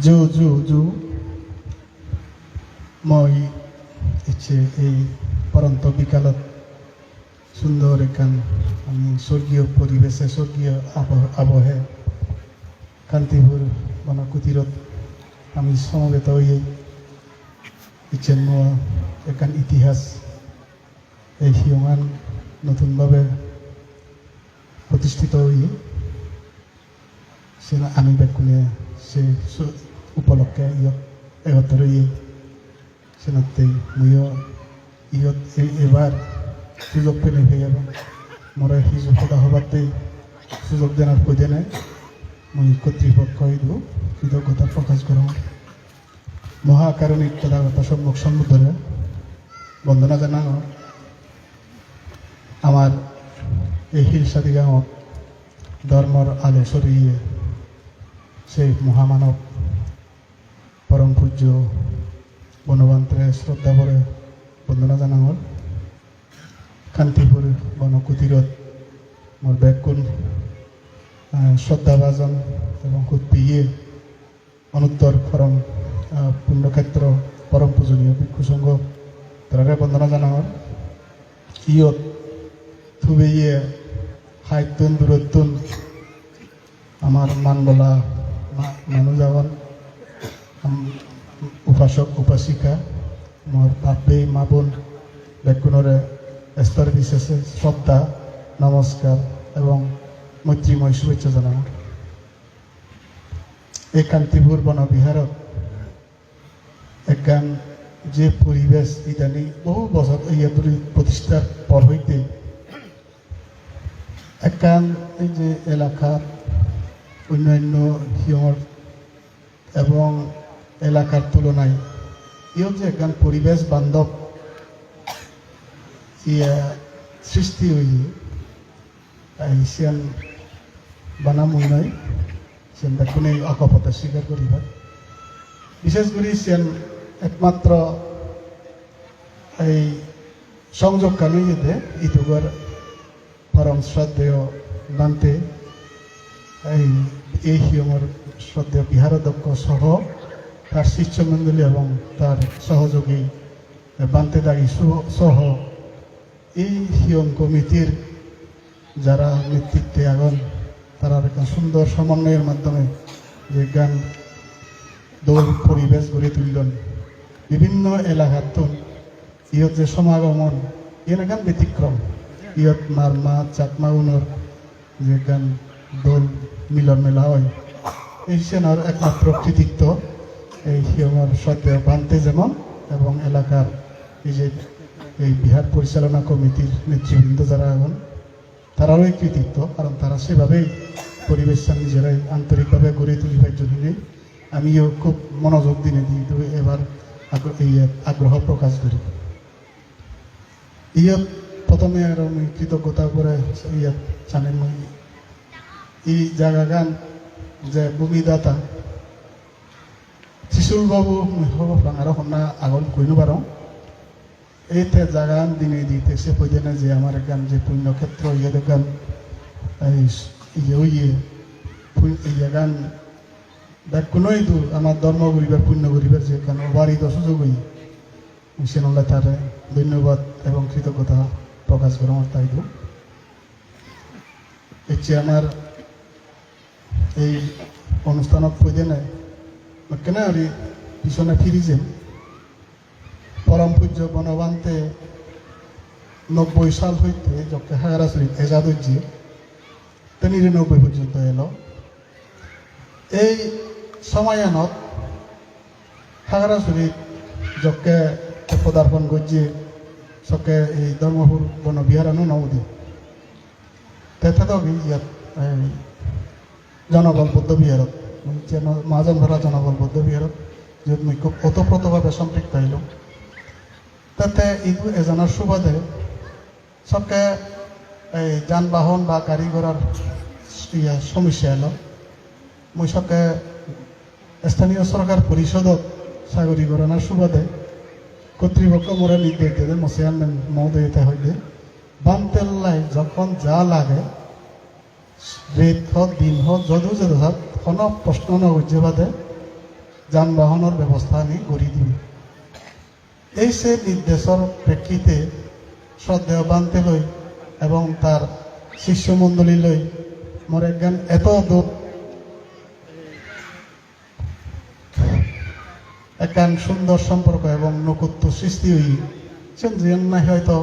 জু মই ইচ্ছে এই পরন্ত বিকালত সুন্দর এখান আমি স্বর্গীয় পরিবেশে স্বর্গীয় আবহে কান্তিপুর বনকুটিরত আমি সমবেত হয়ে ইচ্ছেন এখান ইতিহাস এই হিয়মান নতুনভাবে প্রতিষ্ঠিত হয়ে সে আমি বেকুনে সে উপলক্ষে ইয়ত রয়ে সেনাতে মইও ইয়ত এবার সুযোগ পেলে হয়ে যাব মোরা সুযোগ কথা হবাতে সুযোগ দেনার প্রয়োজনে মই কর্তৃপক্ষ কৃতজ্ঞতা প্রকাশ করো মহাকারণিক তথাগত সম্মুখ সম্বুদ্ধরে বন্দনা জানানো আমার এই হিলসাদি গাঁৱত ধর্মর আলো সরিয়ে সেই মহামানব পরম পূজ্য বনবান্তরে শ্রদ্ধা করে বন্দনা জানাঙর কান্তিপুর বনকুটিরত মোর ব্যাকুণ শ্রদ্ধাভাজন এবং খুব পিয়ে অনুত্তর পরম পুণ্যক্ষেত্র পরম পূজনীয় ভিক্ষু সংঘ তারা বন্দনা জানাঙর ইয়ত থুবেইয়ে হাইতুন দূরতুন আমার মানবলা মানুষ যাওয়ার উপাসক উপাসিকা মোর বাপে মা বোন ব্যাকুণরে স্তর বিশেষে শ্রদ্ধা নমস্কার এবং মৈত্রীময় শুভেচ্ছা জানাও এই কান্তিপুর বনবিহারত একখান যে পরিবেশ ইদানি বহু বছর ইয়াদুরি প্রতিষ্ঠার পর হইতে একখান এই যে এলাকার অন্যান্য হিয়র এবং এলাকার তুলনায় ইও যে একখান পরিবেশ বান্ধব ইয়া সৃষ্টি হয়ে সিয়ান বানামুই নয় সিয়ান কোনো অকপথ স্বীকার করিবা বিশেষ করে সিয়ান একমাত্র এই সংযোগ কানুই যেতে ইতুগর পরম শ্রদ্ধেয় বান্তে এই হিয়মর শ্রদ্ধেয় বিহারাধ্যক্ষ সহ তার শিষ্যমণ্ডলী এবং তার সহযোগী বান্তেদারি সহ এই হিয়ম কমিটির যারা নেতৃত্বে আগন তারা একটা সুন্দর সমন্বয়ের মাধ্যমে যে গান দৌড় পরিবেশ গড়ে তুললেন বিভিন্ন এলাকাত ইয়ত যে সমাগমন এর গান ব্যতিক্রম ইয়ত মারমা চাকমা উনর যে গান দোল মিলন মেলা হয় এই সেনার একমাত্র কৃতিত্ব এই হিয়মর শ্রদ্ধেয় বান্তে যেমন এবং এলাকার এই যে এই বিহার পরিচালনা কমিটির নেতৃবৃন্দ যারা এখন তারারও এই কৃতিত্ব কারণ তারা সেভাবেই পরিবেশটা নিজেরাই আন্তরিকভাবে গড়ে তুলিবার জন্য আমিও খুব মনোযোগ দিনে দিই এবার এই আগ্রহ প্রকাশ করি ইয়াত প্রথমে আর আমি কৃতজ্ঞতা করে ইয়াত জানেন মই এই জায়গা গান যে ভূমিদাতা শিশুল বাবু আর হন্না আগল কইনো পারো এইতে জাগান দিনে দিতে সে পর্যন্ত যে আমার গান যে পুণ্যক্ষেত্র ইয়ে গান ইয়ে গান কোনোই দূর আমার ধর্ম গরিবার পুণ্য গরিবার যে গান অবারিত সুযোগ হই সেনলে তার ধন্যবাদ এবং কৃতজ্ঞতা প্রকাশ করে আমার তাই দূর এর আমার এই অনুষ্ঠানত পর্যন্ত কেন পিছনে ফিরিছেন পরম পূজ্য বনবান্তে 90 সাল হইতে যখন হাগারাছড়ি এজাদ হচ্ছে 93 পর্যন্ত এলো এই সময়নত হাগারাছড়ি যকে পদার্পণ করছে সকে এই ধর্মপুর বনবিহারানো নবদি তেথেতো ইয়াত জনবল বৌদ্ধ বিহারত মহাজন ভরা জনবল বৌদ্ধ বিহারত য'ত মই খুব ওতপ্ৰোতভাৱে সম্পৃক্ত হইলো তাতে ইটো এজনৰ সুবাদে চকে এই যান বাহন বা গাড়ী ঘোড়ার সমস্যা এলো মই চকে স্থানীয় সরকার পরিষদত চাকরি করানোর সুবাদে কর্তৃপক্ষ মোরে নির্দেশ দিয়ে চেয়ারম্যান মহোদয়তে হইলে বানতেল্লাই যখন যা লাগে রেত হোক দিন হোক যদু যদু হোক কোনো প্রশ্ন নগর্যে বাদে যানবাহনের ব্যৱস্থা আমি গঢ়ি দিম। এই সে নির্দেশৰ প্ৰেক্ষিতে শ্ৰদ্ধেয় বান্তেলৈ এবং তার শিষ্যমণ্ডলীলৈ মোৰ একজন এত দূর একখান সুন্দর সম্পর্ক এবং নকুত্ব সৃষ্টি হয়েছে যেন নাই হয়তো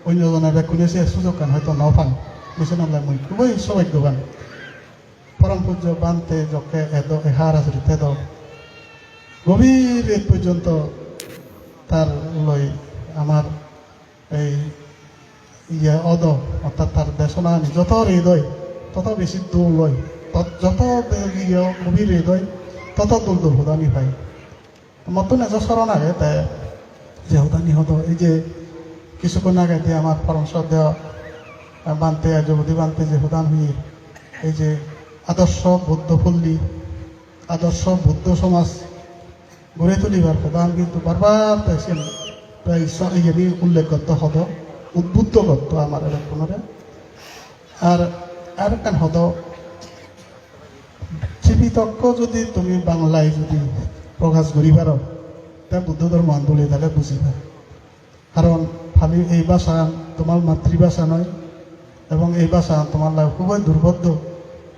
অন্যজনের কোনো সুযোগ কান হয়তো নপান বুঝছেন মই খুবই সৌভাগ্যবান। পরম পূজ্য বান্তে যকে এদ এহার আচরিত এদ গভীর রাত পর্যন্ত তার লই আমার এই অদ অর্থাৎ তার দেশনা যত হৃদয় তত বেশি দূর লয়, যত গভীর হৃদয় তত দূর দূর হুদানি পাই। মতো এজন স্মরণ আগে তাই যে হুদানি হতো এই যে কিছুক্ষণ আগে দিয়ে আমার পরম শ্রদ্ধেয় বান্তে যুবতী বান্তে যে হুদান হই এই যে আদর্শ বৌদ্ধপল্লী আদর্শ বৌদ্ধ সমাজ গড়ে তুলিবার হুদান কিন্তু বারবার পাইছেন প্রায় ইয়ে উল্লেখ করতে হতো উদ্বুদ্ধ করতো আমার এলাকারে। আর আর কেন হতো জীবিতক্য যদি তুমি বাংলায় যদি প্রকাশ করি পারো তা বুদ্ধ ধর্ম আন্দোলন তাহলে বুঝিবা। কারণ ভাবি এই ভাষা তোমার মাতৃভাষা নয় এবং এই ভাষা তোমার লাগে খুবই দুর্বোধ্য,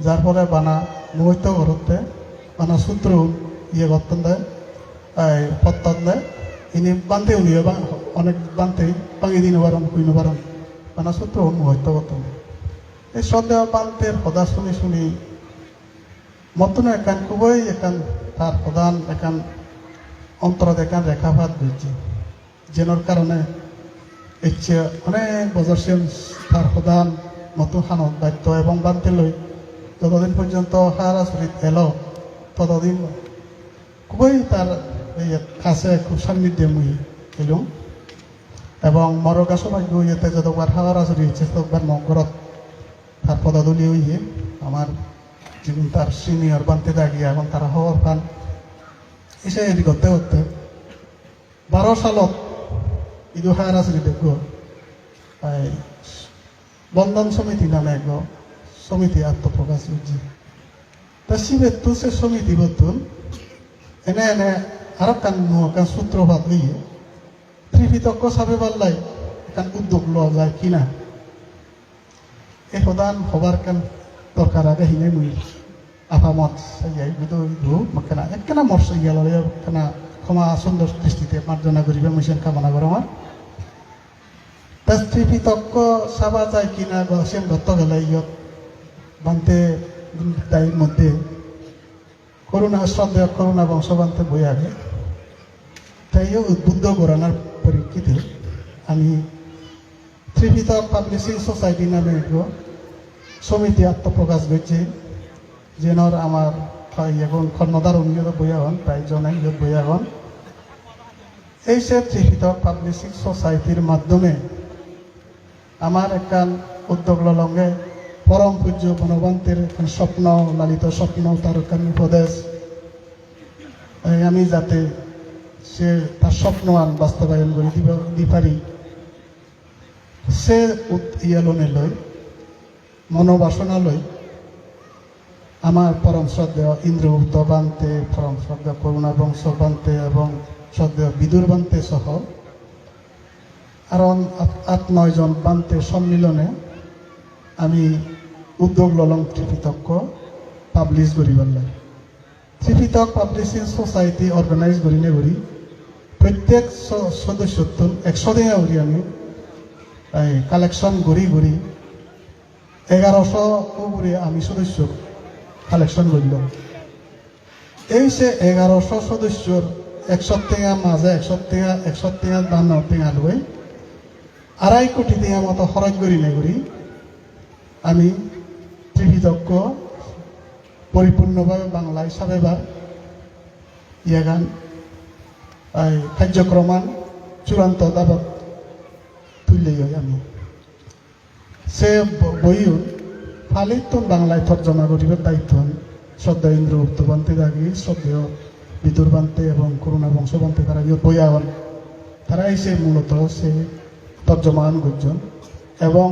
যার ফলে বানা মুহূর্ত করতে বানা সূত্র ইয়ে করতেন দেয় পত্তন দেয় ইনি বানতে উনি অনেক বানতে পাঙি দিন বারণ কুইন বারণ বানা সূত্র মুহূর্ত করতেন। এই শ্রদ্ধেয় বান্তের কথা শুনি শুনি মতন একান খুবই একান তার প্রধান একান অন্তরত একান রেখাপাত হয়েছে যেনোর কারণে ইচ্ছে অনেক বছর সে তার প্রধান নতুন খানত দায়িত্ব এবং বানতে লই যতদিন পর্যন্ত হার আচরিত এলো ততদিন খুবই তার এই কাছে খুব সান্নিধ্যে মুই এলুম এবং মরকা সৌভাগ্য ইয়েতে যতবার হাওয়ার আচরি হচ্ছে ততবার মকরত তার পদাদলী হইয়ে আমার যিনি তার সিনিয়র বানতে দাগিয়ে এবং তারা হওয়ার পান এসে এটি করতে করতে 12 সালত ইদু হায়ার আচরি দেখব বন্ধন সমিতি নামে এক সমিতি আত্মপ্রকাশ করছি তা শিবের সে সমিতি বতুন এনে এনে আরো কান সূত্রপাত হইয়ে ত্রিপিতক্য সাবে পাল্লাই কান উদ্যোগ লওয়া যায় কিনা এই প্রধান হবার কান দরকার আগে হিনে মুই আফামত সাইয়াই বুধ মাকেনা একখানা মর্ষ গেল কেনা ক্ষমা সুন্দর দৃষ্টিতে মার্জনা করিবে মিশন কামনা করো আমার তার ত্রিপিতক্য সাবা যায় কিনা সেন গত গেলে ইয়ত বানতে দায়ের মধ্যে করুণা শ্রদ্ধেয় করুণা বংশবান্তে বই আগে তাই উদ্বুদ্ধ করানোর পরিপ্রেক্ষিতে আমি ত্রিপিতক পাবলিশিং সোসাইটি নামে সমিতি আত্মপ্রকাশ করছে যেনর আমার এখন খন্নদার উন্নত বইয়া হন প্রায় জনাই বইয়া হন এই সে ত্রিপিতক পাবলিশিং সোসাইটির মাধ্যমে আমার একখান উদ্যোগ লঙ্গে পরম পূজ্য বনবান্তের স্বপ্ন লালিত স্বপ্ন তার উপদেশ আমি যাতে সে তার স্বপ্ন আন বাস্তবায়ন করে দি পারি সে ইয়ালনে লই মনোবাসনা লই আমার পরম শ্রদ্ধেয় ইন্দ্রগুপ্ত বান্তে পরম শ্রদ্ধেয় করুণা বংশ বান্তে এবং শ্রদ্ধেয় বিদুর বান্তে সহ আরো 8-9 জন বান্তে সম্মিলনে আমি উদ্যোগ ললং ত্রিপিতক্য পাবলিশ করি পারলাম। ত্রিপিতক পাবলিশিং সোসাইটি অর্গানাইজ করি নে করি প্রত্যেক সদস্য 100 দিনে করি আমি কালেকশন করি 1100 করে আমি সদস্য কালেকশন করলাম। এই সে 1100 সদস্যর 100 টাকা মাঝে 100 টাকা দাম টেঙা লই 2.5 কোটি টাকা মতো খরচ করি নে করি আমি ত্রিপিতক্য পরিপূর্ণভাবে বাংলায় সাবেবার ইয়াগান কার্যক্রমান চূড়ান্ত দাবত তুলে আমি সে বইও ফালিত বাংলায় তর্জমা করিবার দায়িত্ব শ্রদ্ধেয় ইন্দ্রগুপ্ত বান্তে দাগি শ্রদ্ধেয় বিদুর বান্তে এবং করুণা বংশ বান্তে তারা বইয়া হন তারা এসে মূলত সে তর্জমান গুজন এবং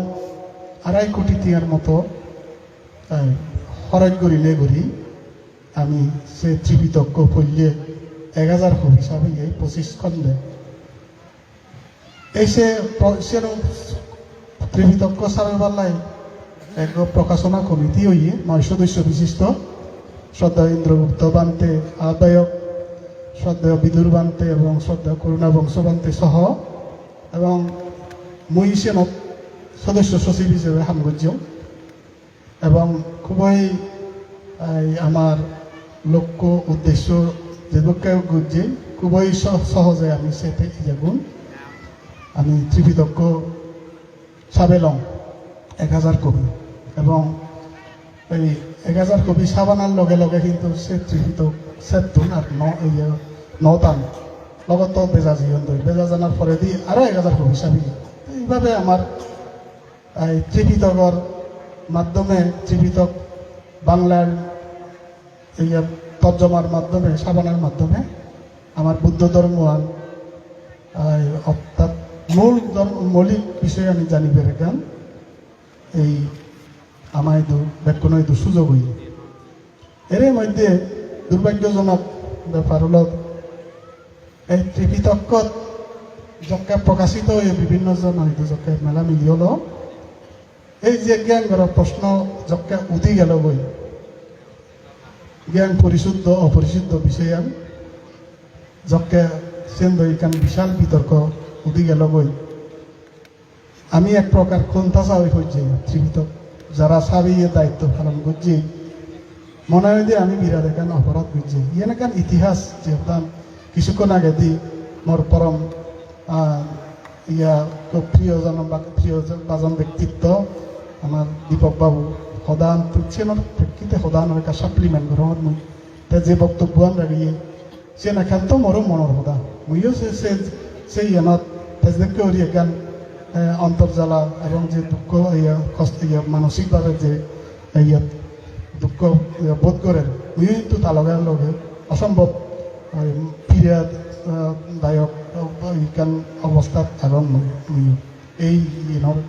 2.5 কোটি টাকার মতো খরচ করিলে করি আমি সে ত্রিপিতক্য পড়লে 1000 কবি হিসাবে এই 25 খণ্ডে এই সে ত্রিবিতজ্ঞ সারের বেলায় এক প্রকাশনা কমিটি হইয়ে 9 সদস্য বিশিষ্ট শ্রদ্ধেয় ইন্দ্রগুপ্ত বান্তে আহ্বায়ক, শ্রদ্ধেয় বিদুর বান্তে এবং শ্রদ্ধেয় করুণা বংশ বান্তে সহ এবং মুই সেনত সদস্য সচিব হিসেবে হামগজ্য এবং খুবই আমার লক্ষ্য উদ্দেশ্য যেগুলোকে গুজে খুবই সহজে আমি সেতে যাগুন আমি ত্রিবিতজ্ঞ সাবেলং 1000 কবি এবং এই 1000 কবি সাবানার লগে লগে কিন্তু সে ত্রিবিত সেতুন আর নতান লগত বেজা জীবন দই বেজা জানার পরে দি আরো 1000 কবি সাবি এইভাবে আমার এই ত্রিবিতকর মাধ্যমে ত্রিবিতক বাংলার এই তর্জমার মাধ্যমে সাবানার মাধ্যমে আমার বুদ্ধ ধর্মান অর্থাৎ মৌলিক বিষয়ে আমি জানিবে রেখান এই আমায় ব্যাকুণ সুযোগ হই এর মধ্যে দুর্ভাগ্যজনক ব্যাপার হল এই ত্রিপিতক্য যকে প্রকাশিত হয়ে বিভিন্ন জন হয়তো যকে মেলা মিলি হল এই যে জ্ঞান প্রশ্ন যকে উঠি গেল বই জ্ঞান পরিশুদ্ধ অপরিশুদ্ধ বিষয়ান যকে সেন্দ্র ইকান বিশাল বিতর্ক উঠি গেল বই আমি এক প্রকার খন্তাসা হয়ে হচ্ছে ত্রিপিতক যারা সাবিয়ে দায়িত্ব পালন করছি মনে হয় যে আমি বিরাট এখান অপরাধ করছি ইয়ে কান ইতিহাস যেহেতু কিছুক্ষণ আগে দি মোর পরম খুব প্রিয় বাজন ব্যক্তিত্ব আমার দীপক বাবু সদান তুচ্ছেনৰ প্ৰেক্ষিতে সদানৰ একটা সাপ্লিমেন্ট গ্রহণ মুই যে বক্তব্য রাখিয়ে সে নাখান্ত মোরও মনের সদা মুইও সেই ইয়ানত তেজদেরকে ওরি এখান অন্তর্জালা এবং যে দুঃখ মানসিকভাবে যে দুঃখ বোধ করেন মুইও কিন্তু তালগার লগে অসম্ভব পীড়াদায়ক ইকান অবস্থাত এবং এই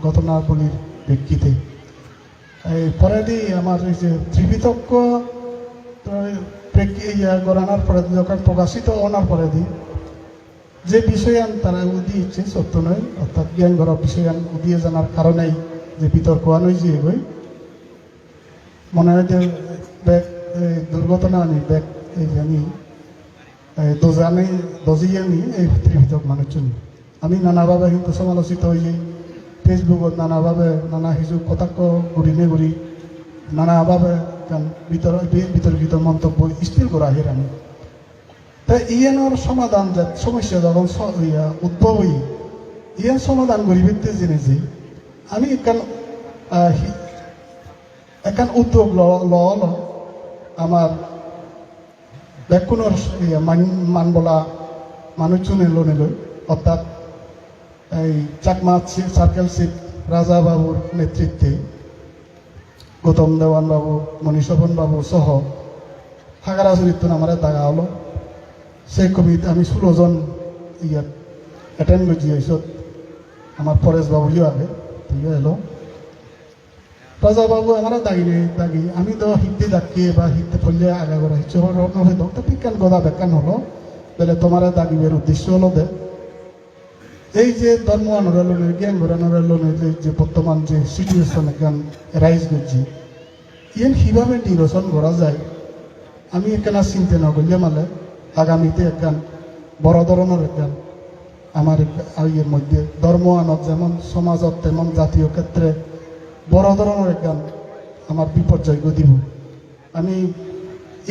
ঘটনাবলীর প্রেক্ষিতে পরে দি আমার এই যে ত্রিপিতক্য গড়ানোর পরে যখন প্রকাশিত হওয়ার পরে দি যে বিষয়ান তারা উদিয়েছে সত্য নয় অর্থাৎ জ্ঞান গড়া বিষয়ান উদিয়ে জানার কারণেই যে বিতর্ক আনই যে গই মনে হয় যে ব্যাগ দুর্ঘটনা আনি ব্যাগ এই জানি দজিয়ে নি এই ত্রিপিতক মানুষজন আমি নানাভাবে কিন্তু সমালোচিত হয়ে যাই ফেসবুকত নানাভাবে নানা কিছু কটাক্ষ ঘুরি নানাভাবে বিতর্কিত মন্তব্য স্থির করা হের আমি তাই ইয়ানোর সমাধান সমস্যা যখন উদ্ভব হই ইয়ান সমাধান করিবে জেনেছি আমি একান উদ্যোগ ল আমার ব্যাকুণর মান বলা মানুষজনে লোনে অর্থাৎ এই চাকমা সার্কেল শিপ রাজা বাবুর নেতৃত্বে গৌতম দেওয়ান বাবু মনীষবন বাবু সহ হাগারা চরিত্র আমার দাগা হলো সেই কমিটি আমি 16 জন ইয়াত অ্যাটেন্ড করছি এইসব আমার পরেশ বাবু আগে এলো রাজা বাবু আমার দাগি আমি তো হিতে ডাকি বা হিতে পড়লে আগা করা হিচ্ছে হইল তো বিজ্ঞান গদা বেকান হলো তাহলে তোমার দাগিবের উদ্দেশ্য হলো দে এই যে ধর্ম আনোড়ালনে জ্ঞান ঘোরানোড়ালনে যে বর্তমান যে সিচুয়েশন একখান রাইজ করছি ইয়েন কীভাবে নিরসন করা যায় আমি এখানে চিন্তা না করলে মানে আগামীতে একখান বড় ধরনের একখান আমার ইয়ের মধ্যে ধর্ম আনত যেমন সমাজত তেমন জাতীয় ক্ষেত্রে বড় ধরনের একখান আমার বিপর্যয় ঘটিব আমি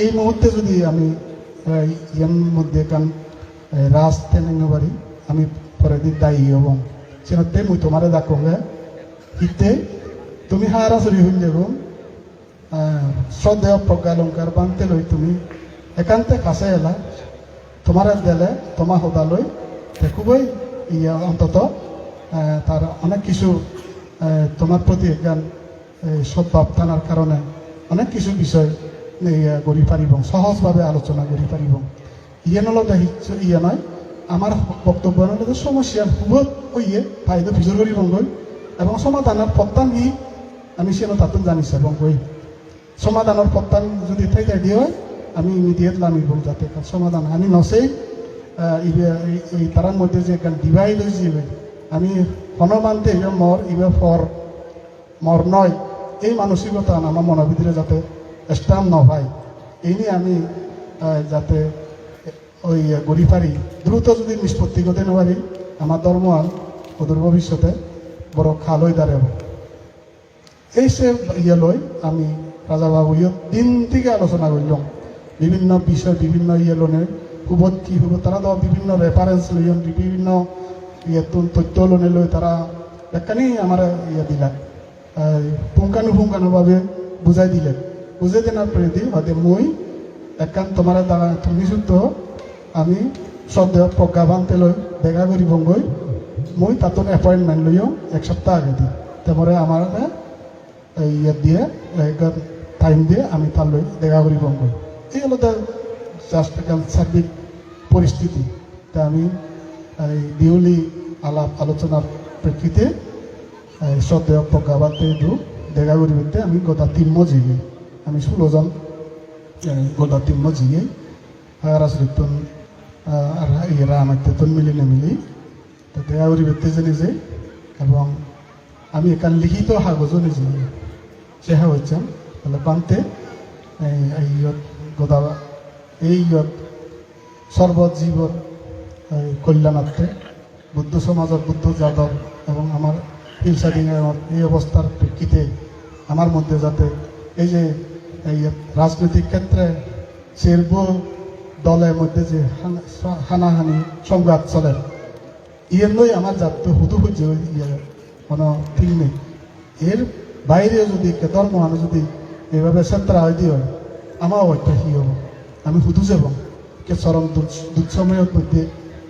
এই মুহূর্তে যদি আমি ইয়ার মধ্যে একখান রাজ টেনে পারি আমি পরে দিন দায়ী এবং সেনতে মুই তোমারে ডাকো হিতে তুমি হারা চুরি হইল যাব শ্রদ্ধেয় প্রজ্ঞালঙ্কার বানতে লই তুমি একান্তে কাছে এলা তোমার দেলে তোমার সদালৈ খুবই অন্তত তার অনেক কিছু তোমার প্রতি একখান সদ্ভাব টানার কারণে অনেক কিছু বিষয় করি পারিব সহজভাবে আলোচনা করি পারিব ইয়ে নলতে ইয়ে নয় আমার বক্তব্য সমস্যার বহুত হইয়ে ফাইদা ভিজুর করি বঙ্গই এবং সমাধানের প্রত্যান কি আমি সেন তাতুন জানিছে এবং কই সমাধানের প্রত্যান যদি ঠাই দিয়ে হয় আমি ইমিডিয়েটলি আমি বল যাতে সমাধান আমি নসেই এই তারার মধ্যে যে ডিভাইড হয়েছে আমি হনমানতে মর ইবে ফর মর নয় এই মানসিকতা আমার মনের ভিতরে যাতে স্ট্যাম্প ন হয় এই নিয়ে আমি যাতে ওই গড়ি পারি দ্রুত যদি নিষ্পত্তি করতে না পারি আমার ধর্ম আর ওদের ভবিষ্যতে বড় খাল হয়ে দাঁড়াব এই সে ইয়ে লই আমি রাজাবাবু দিন থেকে আলোচনা করলাম বিভিন্ন বিষয় বিভিন্ন ইয়ে লোনে হুবত কি হুব তারা তো বিভিন্ন রেফারেন্স লইন বিভিন্ন ইয়ে তথ্য লোনে লই তারা একখানি আমার ইয়ে দিলাম পুঙ্খানুপুঙ্খানুভাবে বুঝাই দিলেন বুঝাই দেনার পরে হয়তো মই একখান তোমার দ্বারা তুমি শুদ্ধ আমি শ্রদ্ধেয় প্রজ্ঞাভান্তে লই দেখা করিব গই মই তাতন এপয়েন্টমেন্ট লইও এক সপ্তাহ আগে দিই তারপরে আমার ইয়ে দিয়ে টাইম দিয়ে আমি তার লই দেখা করিব গই এই হলো জাস্ট একখান সার্বিক পরিস্থিতি তা আমি এই দিউলি আলাপ আলোচনার প্রেক্ষিতে শ্রদ্ধেয় প্রজ্ঞাভান্তে দেখা করিতে আমি গোটা তিম্ম জিগে আমি 16 জন গোটা তিম্ম জিগে হারাসরিতন আর এরা আমার তেতন মিলি না মিলি তো দেখা করিতে যে নিজে এবং আমি এখান লিখিত কাগজও নিজে চেহা হচ্ছেন তাহলে বানতে গোদা এই সর্বজীবন কল্যাণার্থে বুদ্ধ সমাজের বুদ্ধ যাদব এবং আমার হিলসাডিংয়ের এই অবস্থার প্রেক্ষিতে আমার মধ্যে যাতে এই যে এই রাজনৈতিক ক্ষেত্রে শিল্প দলের মধ্যে যে হানাহানি সংঘাত চলে ইয়ের লই আমার যাতে হুদু হচ্ছে ইয়ে কোনো ঠিক নেই এর বাইরে যদি ধর্ম আমি যদি এইভাবে সেন্টার হয় দিয়ে হয় আমার একটা হি হব আমি হুদু যাব কে চরম দুঃসময়ের মধ্যে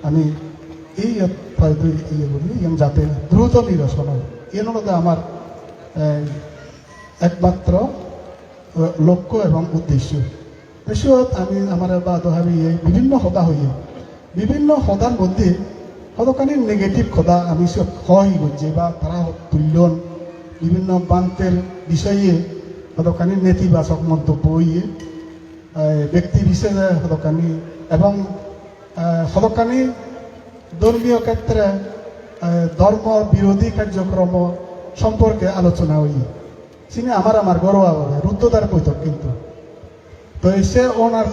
আমি এই ইয়ে বলি যাতে দ্রুত নিরসন হয় এর মধ্যে আমার একমাত্র লক্ষ্য এবং উদ্দেশ্য এসব আমি আমার বাদহাবি বিভিন্ন হদা হইয়ে বিভিন্ন হদার মধ্যে কতখানি নেগেটিভ কথা আমি সব হয় করছি বা তারা তুল্যন বিভিন্ন বান্তের বিষয়ে কতখানি নেতিবাচক মন্তব্য হইয়ে ব্যক্তি বিশেষে কতখানি এবং কতখানি ধর্মীয় ক্ষেত্রে ধর্ম বিরোধী কার্যক্রম সম্পর্কে আলোচনা হইয়ে চিনি আমার গর্ব হবে রুদ্ধতার কৈতক কিন্তু তো সে ওনার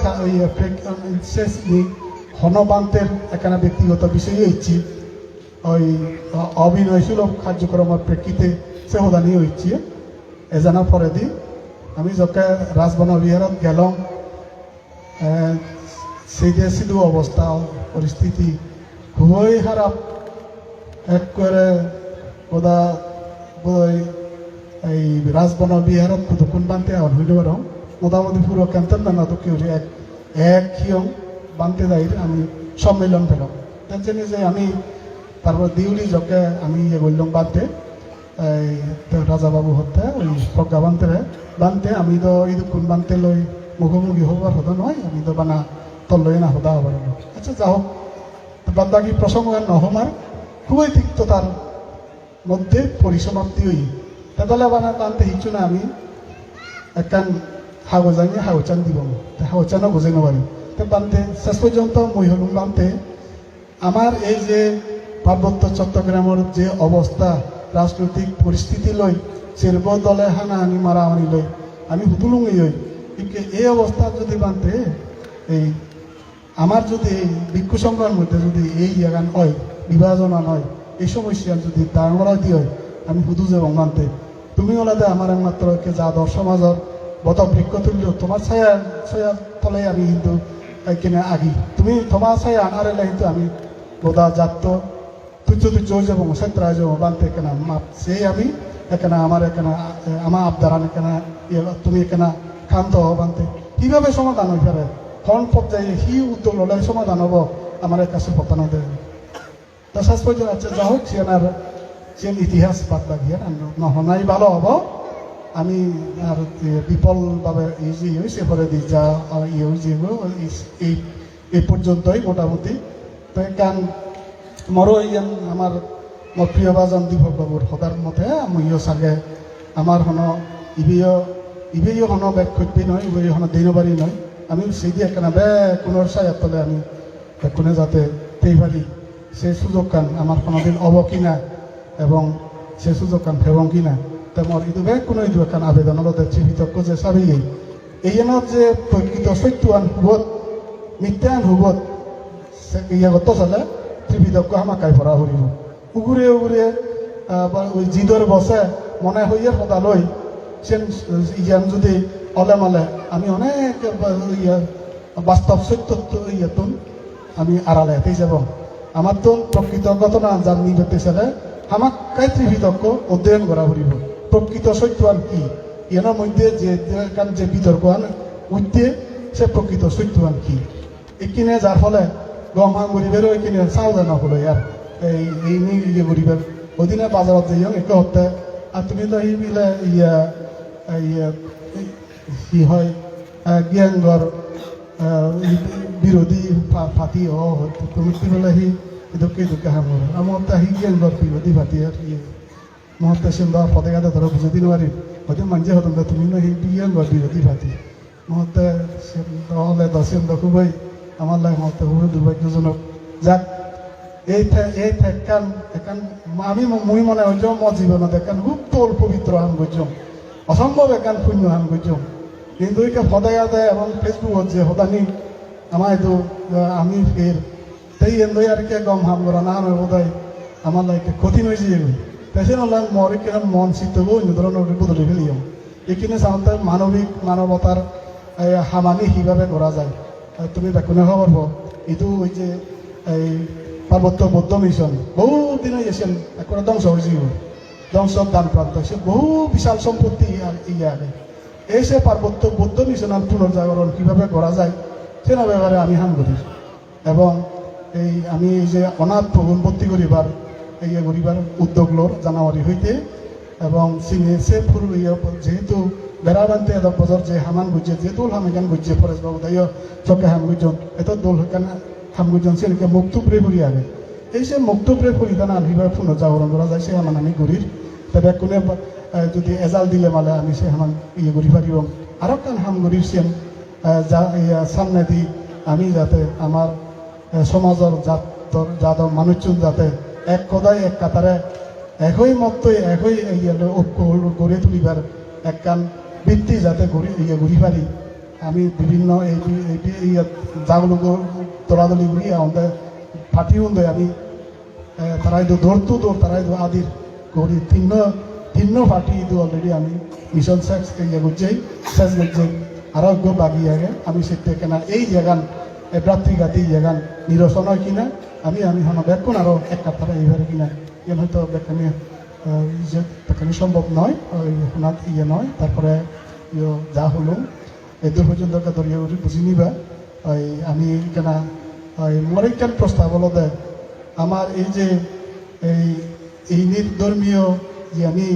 সে হনবান্তের এখানে ব্যক্তিগত বিষয়ে ইচ্ছি ওই অভিনয়শীল কার্যক্রমের প্রেক্ষিতে সে হদানি হচ্ছে এজানার পরে দি আমি যখন রাজবন বিহারত গেলাম সেই যে সিধু অবস্থা পরিস্থিতি খুবই খারাপ এক করে ওদা এই রাজবন বিহারত কতক্ষণ বানতে হইল পারো মোটামুটি পুরো ক্যান্টনমেন্ট তো কেউ এক হিয়ং বানতে যাই আমি সম্মেলন পেলাম তার জন্য যে আমি তারপর দিউলি যকে আমি ইয়ে করলাম বানতে এই রাজাবাবু হতে ওই প্রজ্ঞা বানতে আমি তো এইদুক্ষণ বানতে লই মুখোমুখি হবার হতো নয় আমি তো বানা তল লই না হতা হবার আচ্ছা যা হোক বাদ বাকি প্রসঙ্গ আর নহমার খুবই তিক্ততার মধ্যে পরিসমাপ্তি হই তাহলে বানা বানতে হিচ্ছু না আমি একখান হাগজানি হাগচান দিব হাগচানও বুঝে নেবারি তো বানতে শেষ পর্যন্ত মই হলুম বানতে আমার এই যে পার্বত্য চট্টগ্রামের যে অবস্থা রাজনৈতিক পরিস্থিতি লই শিল্প দলে হানাহানি মারামারি লই আমি হুতুলুঙই হই কিন্তু এই অবস্থা যদি বানতে এই আমার যদি এই ভিক্ষু সংঘের মধ্যে যদি এই জায়গা হয় বিভাজনা নয় এই সমস্যা যদি ডাঙরা দিয়ে হয় আমি হুদু যাব মানতে তুমি ওলাদে আমার একমাত্র যাদব সমাজের বত বৃক্ষ তুল্য তোমার ছায়া ছায়া তলে আমি কিন্তু কিনে আগি তুমি তোমার ছায়া আনারে কিন্তু আমি বোধা যাত্র তুচ্ছ হয়ে যাবো সেন্টার হয়ে যাবো বানতে এখানে সেই আমি এখানে আমার এখানে আমার আবদারান এখানে তুমি এখানে ক্ষান্ত হো বানতে কীভাবে সমাধান হয়ে পারে কোন পর্যায়ে সি উদ্যোগ ললে সমাধান হব আমার কাছে পতানো দেয় তা শেষ পর্যন্ত আছে যা হোক সেনার সে ইতিহাস বাদ লাগিয়ে নহনাই ভালো হব আমি আর বিফলভাবে ইজি হয়েছে পরে দিই যা এই পর্যন্তই মোটামুটি তো গান মরো ইয়ান আমার মোর প্রিয় বাজন দীপক বাবুর সদার মতে মইও চাগে আমার হন ইবেও হন ব্যাগ খুঁজবি নয় ইবেও হন দিনবাৰী নয় আমি সেই দিয়ে কেন বে কোনো সায়ার তলে আমি কোনো যাতে তেইবারি সেই সুযোগ কান আমার কোনোদিন অব কিনা এবং সেই সুযোগ কান ফেবং কিনা তেমন ইদু বে কোনো ইদু এখান আবেদন বিতর্ক যে চাবি এই যে প্রকৃত সত্যআন হুবত মিথ্যান হুবত ইয়েগত চালে ত্রিবিতজ্ঞ হামাকাই ভরা হরিব উগুরে উগুরে ওই জিদর বসে মনে হইয়ে সদা লই সেন ইয়ান যদি অলে মলে আমি অনেক বাস্তব সত্য ইয়েতুন আমি আড়ালে হেঁটেই যাব আমার তো প্রকৃত ঘটনা যার নিবেতে চালে আমাক কাই ত্রিবিতজ্ঞ অধ্যয়ন করা হরিব প্রকৃত সত্যআন কি ইয়ানোর মধ্যে যে বিতর্ক আন উঠতে সে প্রকৃত সত্যআন কি এইখানে যার ফলে গম হাম গরিবেরও এইখানে চাও জানা হলো ইয়ার এই ইয়ে গরিবের ওদিনে বাজারত যাইও একে হতে আর তুমি তো এই মিলে কি হয় জ্ঞানগর বিরোধী ফাটি তুমি কি বলে সি ইদুকে ইদুকে হাম করে আমার তা সি জ্ঞানগর বিরোধী ফাটি আর মহত্তে সুন্দর ফতে গাতে ধরো বুঝে দিন পারি হয়তো মানুষে হতো তুমি না সেই জ্ঞানগর বিরোধী ফাটি মহত্তে হলে দশেন খুবই আমার লাগে মহত্তে খুবই দুর্ভাগ্যজনক যাক এই ঠেকান এখান আমি মুই মনে হইছ মোৰ জীৱনত এখান খুব তোল পবিত্র হাম গজ্যম অসম্ভব এখান শূন্য হাম গজ্যম কিন্তু একে সদায় আদায় এবং ফেসবুকত যে সদানি আমার এইটো আমি ফের তাই এনদৈ আর কে গম হাম করা না হয় বোধহয় আমার লাগে কঠিন হয়েছে এগুলো তাই হলাম মর এখানে মন চিত্তবো অন্য ধরনের বদলে ফেলিও এইখানে সাধারণত মানবতার হামানি কিভাবে করা যায় তুমি বেকুনে খবর এইটো ওই যে এই পার্বত্য বৌদ্ধ মিশন বহু দিন হয়েছেন একবার ধ্বংস হয়েছে ধ্বংস দান প্রান্ত হয়েছে বহু বিশাল সম্পত্তি ইয়ে আগে এই সে পার্বত্য বৌদ্ধ মিশন পুনর্জাগরণ কিভাবে করা যায় সেটা ব্যাপারে আমি হাম করি এবং এই আমি এই যে অনাথ ভবন ভর্তি করিবার ইয়ে করিবার উদ্যোগ লোর জানুয়ারি হইতে এবং সে যেহেতু বেড়া বানতে এত বছর যে হামান গুজে যে দোল হামিগান গুজে ফরেশ বাবু তাই চকে হাম গুজন এত দোল হান হামগুজন সেনকে মুক্তপ্রে করি আগে এই সে মুক্তপ্রে করি তানা আনহিবার পুনর্জাগরণ করা যায় সে হামান আমি গরির তবে কোনে যদি এজাল দিলে মালে আমি সে হামান ইয়ে করি পারিব আরো কান হাম গরির সেন সামনে দি আমি যাতে আমার সমাজের জাতর মানুষজন যাতে এক কদায় এক কাতারে একই মতই একই ঐক্য গড়ে তুলিবার এক কান বৃত্তি যাতে গড়ি পারি আমি বিভিন্ন এই জাগুলো দৌড়াদৌড়ি করি আমাদের ফাটি উন্দে আমি তারাই দৌড়তো দৌড় তারাই আদির করি তিন্ন ফাটি অলরেডি আমি মিশন শেষ ইয়ে করছি শেষ করছি আরো বাকি আগে আমি সেটা কেনা এই জায়গান ভ্রাতৃঘাতী জায়গান নিরসন হয় কিনা আমি হন বেকুন আরো এক কাতারা এইভাবে কিনা ইয়ে হয়তো বেকানি সম্ভব নয় শোনাত ইয়ে নয় তারপরে যা হলো এদূর পর্যন্ত ধরিয়ে বুঝি নিবা আমি কেনা মরিকান প্রস্তাব হলো দে আমার এই যে এই নির্ধর্মীয় যে আমি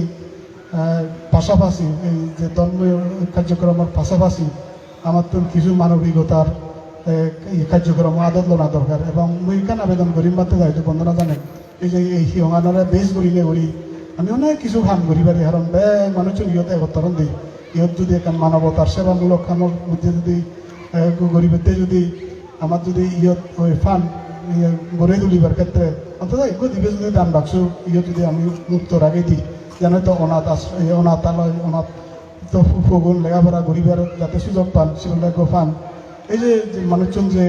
পাশাপাশি এই যে ধর্মীয় কার্যক্রমের পাশাপাশি আমার তো কিছু মানবিকতার কার্যক্রম আদত লোনা দরকার এবং মুই কেন আবেদন করি মাত্র যাইতো বন্ধনা জানে এই যে এই সিংহানারা বেশ করিলে করি আমি অনেক কিছু কাম করি পারি কারণ বে মানুষজন ইহতে অবতরণ দিই ইহত যদি এখন মানবতার সেবামূলক কামের মধ্যে যদি গরিবেতে যদি আমার যদি ইয়ত ওই ফান গড়ে তুলিবার ক্ষেত্রে অন্তত এগুলো দিবে যদি দান বাক্স ইয়ত যদি আমি মুক্ত রাখি দিই যেন তো অনাথালয় অনাথ তো ফগুন লেখাপড়া গরিবের যাতে সুযোগ পান সেগুলো পান এই যে মানুষজন যে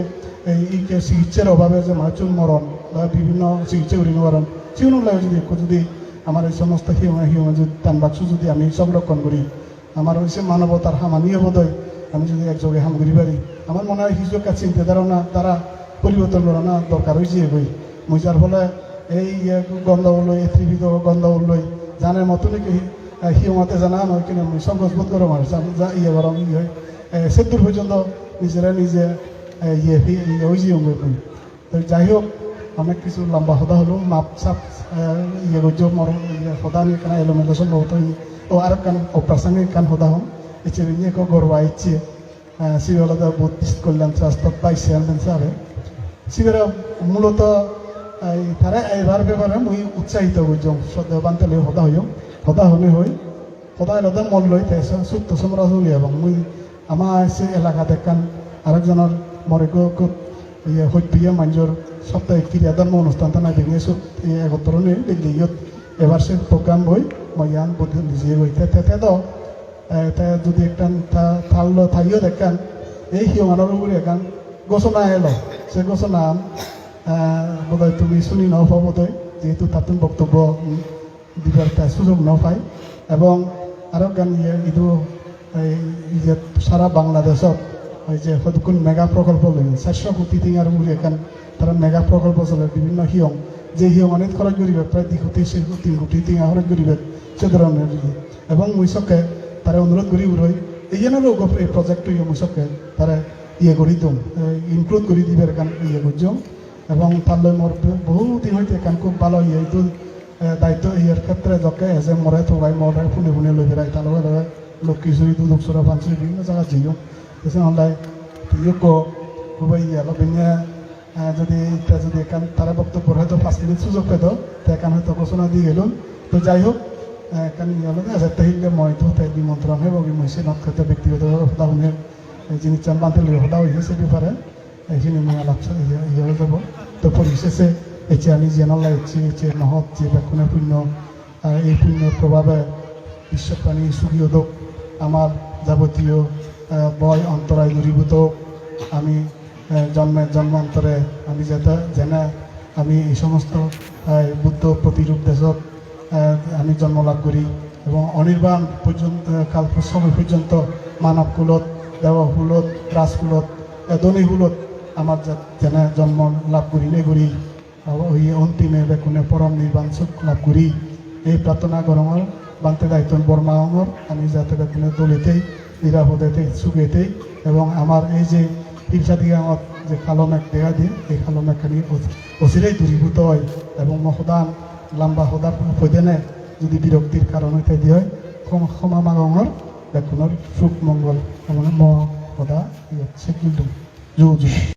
এই চিকিৎসার অভাবে যে মানুষজন মরণ বা বিভিন্ন চিকিৎসা করি মরণ সেগুলো যদি আমার এই সমস্ত হিউমা যদি দান বাক্স যদি আমি সংরক্ষণ করি আমার হচ্ছে মানবতার হামানীয় বোধহয় আমি যদি একযোগে হাম করি পারি আমার মনে হয় কিছু একটা চিন্তাধারণা তারা পরিবর্তন করানো দরকার হয়েছে এগুলি মই যার ফলে এই গন্ধ লই ত্রিবিধ গন্ধ লই জানার মতো নাকি হিউমাতে জানা নয় কিনা মই সংকোচবোধ করো মানুষ ইয়ে গরম ইয়ে হয় সেদূর পর্যন্ত নিজেরা নিজে হয়েছি তো যাই হোক অনেক কিছু লম্বা হতা হলো মাপ চাপ ইয়ে করছ মরম হতা নিয়ে কেন এলোমেলো সম্ভবত ও আর কান অপ্রাসঙ্গিক কান হতা হম এসে নিয়ে গর্বা ইচ্ছে সিবিআই বুদ্ধিস্ট কল্যাণ ট্রাস্ট ভাইস চেয়ারম্যান সাহেব সিবিআই মূলত তারা এবার ব্যাপারে মুই উৎসাহিত করছম দেওবান্তে হতা হলে হতা মন লই সুপ্ত সমাজ এবং মুই আমার সে এলাকাতে কান আরেকজনের মরে হইপিয়া মানুষের সাপ্তাহিক ক্রিয়া ধর্ম অনুষ্ঠান থানা ভেঙে একত্রণে দিল্লিত এবার সে প্রোগ্রাম বই ময়ান বুদ্ধি লিজিয়ে গই তে তো যদি একটা থাইও দেখান এই হিমানোর উপরে এখান ঘোষণা এলো সে ঘোষণা বোধহয় তুমি শুনি ন বোধহয় যেহেতু তাতুন বক্তব্য দিবার একটা সুযোগ ন পাই এবং আরও গান ইদু সারা বাংলাদেশত ওই যে সদুকুন মেগা প্রকল্প লই 400 কোটি টিঙার উপরে এখান তারা মেগা প্রকল্প চলে বিভিন্ন হিয়ং যে হিয়ং অনেক খরচ করিবে প্রায় 2 কোটি 3 কোটি টিঙা খরচ করিবে সে ধরনের এবং মুইসকে তারা অনুরোধ করি উড়ই এই জন্য এই প্রজেক্ট মুইসকে তারা করি দিম ইনক্লুড করে দিবে এখান করছম এবং তাহলে মোর বহুদিন হইতে এখান খুব ভালো এইটো দায়িত্ব ইয়ার ক্ষেত্রে যকে এজে মরে থবাই মরে ফুনে ফুনে লই বেড়াই তার লগে লক্ষ্মীচুরি দুদকসরা ফানচুরি বিভিন্ন জায়গা যাইও তেসে হলে তুইও খুবই লবিনে যদি এখান তারা বক্তব্য হয়তো 5 মিনিট সুযোগ পেত তো এখান হয়তো ঘোষণা দিয়ে গেল তো যাই হোক এখান যাতে হিলে মই তো তাই নিমন্ত্রণ হয়ে বগি মইসে নক্ষত্র ব্যক্তিগত সদাউনে যিনি চাম্বান্তে লই সদা হয়েছে ব্যাপারে এইখিনি মই আলাপ ইয়ে যাব তো পরিশেষে এটি আমি জেনালাই যে নহত যে বেকুনে পুণ্য এই পুণ্যর প্রভাবে বিশ্বপ্রাণী সুখী হোক আমার যাবতীয় বয় অন্তরায় দূরীভূত আমি জন্মান্তরে আমি যেনে আমি এই সমস্ত বুদ্ধ প্রতিরূপ দেশত আমি জন্ম লাভ করি এবং অনির্বাণ পর্যন্ত কাল সময় পর্যন্ত মানব কুলত দেবকুলত রাজকুলত দনীকুলত আমার যেনে জন্ম লাভ করিলে করি ওই অন্তিমে বেকুনে পরম নির্বাণ সুখ লাভ করি এই প্রার্থনা গরমর বান্তে দায়িত্ব বর্মাওয়ার আমি যাতে বেকুনে দলিতেই নিরাপদেতেই সুখেতেই এবং আমার এই যে হিংসা দিকে আমার যে কালো মেঘ দেখা দিয়ে এই কালো মেঘখানি অচিরেই দূরীভূত হয় এবং মহদান লম্বা হদার পদেনে যদি বিরক্তির কারণ হইতে দিয়ে হয় ক্ষমা মাগর বেকুনের সুখ মঙ্গল ম হদা সে কিন্তু জু